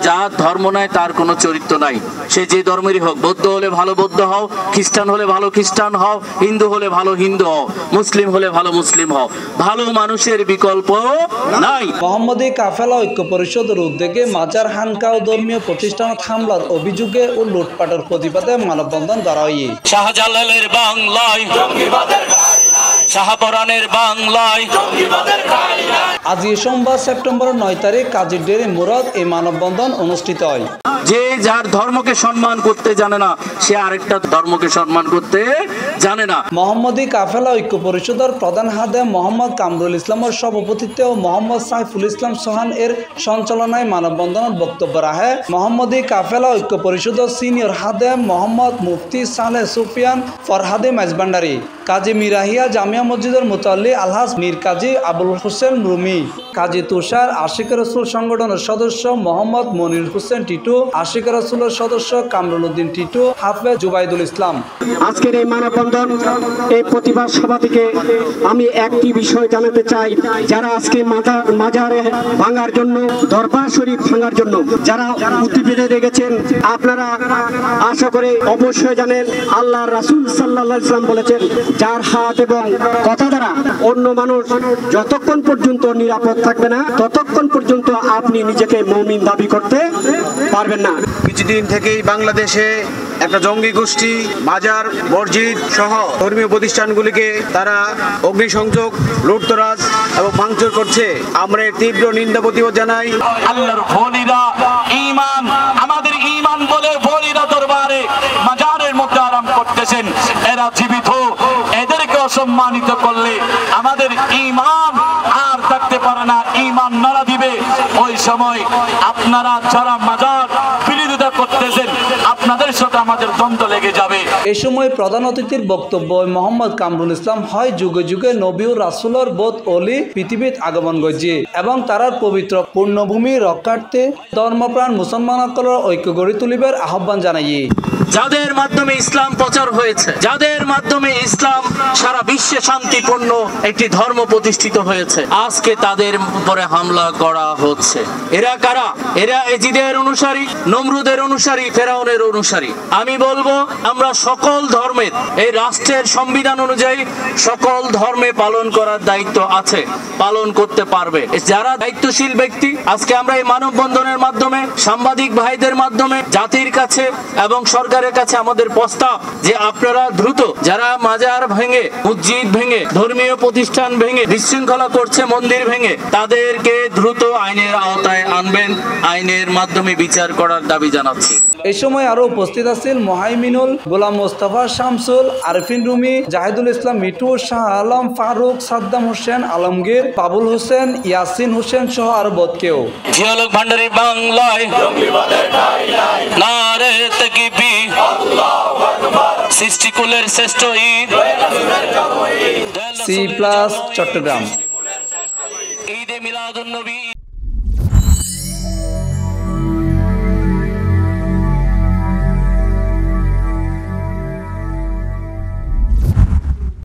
যার ধর্ম নাই তার কোনো চরিত্র নাই, সে যে ধর্মেরই হোক। বৌদ্ধ হলে ভালো বৌদ্ধ হও, খ্রিস্টান হলে ভালো খ্রিস্টান হও, হিন্দু হলে ভালো হিন্দু হও, মুসলিম হলে ভালো মুসলিম হও। ভালো মানুষের বিকল্প নাই। মোহাম্মদী কাফেলা ঐক্য পরিষদের উদ্যোগে মাজার খানকা ও ধর্মীয় প্রতিষ্ঠানত হামলার অভিযোগে ও লুটপাটের প্রতিবাদে মানববন্ধন করা হয়। শাহজালালের বাংলায়, শাহপরানের বাংলায়। আজ সোমবার সেপ্টেম্বর 9 তারিখ কাজীর ডেরি মুরাদ এই মানববন্ধন অনুষ্ঠিত হয়। যে যার ধর্মকে সম্মান করতে জানে না, সে আরেকটা ধর্মকে সম্মান করতে জানে না। মোহাম্মদী কাফেলা ঐক্য পরিষদের প্রধান হাদেম মোহাম্মদ কামরুল ইসলামের সভাপতিত্বে ও মোহাম্মদ সাইফুল ইসলাম সোহান এর সঞ্চালনায় মানববন্ধনের বক্তব্য রাখে মোহাম্মদী কাফেলা ঐক্য পরিষদের সিনিয়র হাদেম মোহাম্মদ মুফতি সালেহ সুফিয়ান ফরহাদে মেজবান্ডারি, কাজী মিরাহিয়া জামিয়া মসজিদের মুতাল্লি আলহাজ মীর কাজী আবুল হোসেন রুমি, কাজী তুষার, আশিক রসুল সংগঠনের সদস্য মোহাম্মদ মনির হোসেন টিটু, আশিক রসুলের সদস্য কামরুল উদ্দিন টিটু, হাফেজ জুবাইদুল ইসলাম। আজকের এই মানববন্ধন, এই প্রতিবাদ সভা থেকে আমি একটি বিষয় জানাতে চাই। যারা আজকে মাজারে ভাঙার জন্য, দরবার শরীফ ভাঙার জন্য যারা উদ্দীপিত রেখেছেন, আপনারা আশা করে অবশ্যই জানেন আল্লাহ রাসূল সাল্লাল্লাহু আলাইহি ওয়াসাল্লাম বলেছেন, যার হাত এবং কথা দ্বারা অন্য মানুষ যতক্ষণ পর্যন্ত নিরাপদ থাকবে না, ততক্ষণ পর্যন্ত আপনি নিজেকে মুমিন দাবি করতে পারবেন না। কিছুদিন থেকেই বাংলাদেশে একটা জঙ্গি গোষ্ঠী মাজার, মসজিদ সহ ধর্মীয় প্রতিষ্ঠানগুলিকে তারা অগ্নিসংযোগ, লুটতরাজ এবং ভাঙচুর করছে। আমরা এর তীব্র নিন্দা প্রতিবাদ জানাই। আল্লাহর ওলিরা ঈমান, আমাদের ঈমান বলে ওলিরা দরবারে মাজারের মধ্যে আরাম করতেছেন। এরা জীবিত, এদেরকে অসম্মানিত করলে আমাদের ঈমান আর থাকতে পারে না, ঈমান নাড়া দিবে। ওই সময় আপনারা যারা মাজার বিরোধিতা করতেছেন, আপনাদের সাথে আমাদের দ্বন্দ্ব লেগে যাবে। এই সময় প্রধান অতিথির বক্তব্য মোহাম্মদ কামরুল ইসলাম হয় যুগে যুগে নবী ও রাসূলের বোধ অলি পৃথিবীত আগমন গজিয়ে এবং তারার পবিত্র পূর্ণভূমি রক্ষার্থে ধর্মপ্রাণ মুসলমানসকলের ঐক্য গড়ি তুলিবার আহ্বান জানাইয়ে যাদের মাধ্যমে ইসলাম প্রচার হয়েছে, যাদের মাধ্যমে ইসলাম সারা বিশ্বে শান্তিপূর্ণ একটি ধর্ম প্রতিষ্ঠিত হয়েছে, আজকে তাদের উপরে হামলা করা হচ্ছে। এরা কারা? এরা এজিদের অনুসারী, নমরুদের অনুসারী, ফেরাউনের অনুসারী। আমি বলবো, আমরা সকল ধর্মের, এই রাষ্ট্রের সংবিধান অনুযায়ী সকল ধর্মে পালন করার দায়িত্ব আছে, পালন করতে পারবে যারা দায়িত্বশীল ব্যক্তি। আজকে আমরা এই মানববন্ধনের মাধ্যমে, সাংবাদিক ভাইদের মাধ্যমে জাতির কাছে এবং সরকারের কাছে আমাদের প্রস্তাব যে আপনারা দ্রুত যারা মাজার ভেঙে, মসজিদ ভেঙে, ধর্মীয় প্রতিষ্ঠান ভেঙে বিশৃঙ্খলা করছে, মন্দির ভেঙে, তাদেরকে দ্রুত আইনের আওতায় আনবেন, আইনের মাধ্যমে বিচার করার দাবি জানাচ্ছি। এই সময় আরো উপস্থিত আছেন মোহাইমিনুল, গোলাম মোস্তফা, শামসুল, আরফিন রুমি, জাহিদুল ইসলাম মিটু, শাহ আলম, ফারুক, সাদ্দাম হোসেন আলমগীর, বাবুল হোসেন, ইয়াসিন হোসেন সহ আরো বদকেও। জিয়ালক ভান্ডারী বাংলায় নারে তাকবীর, আল্লাহু আকবার, সৃষ্টিকুলের শ্রেষ্ঠ ঈদ C+ চট্টগ্রাম। ঈদে মিলাদুন নবী।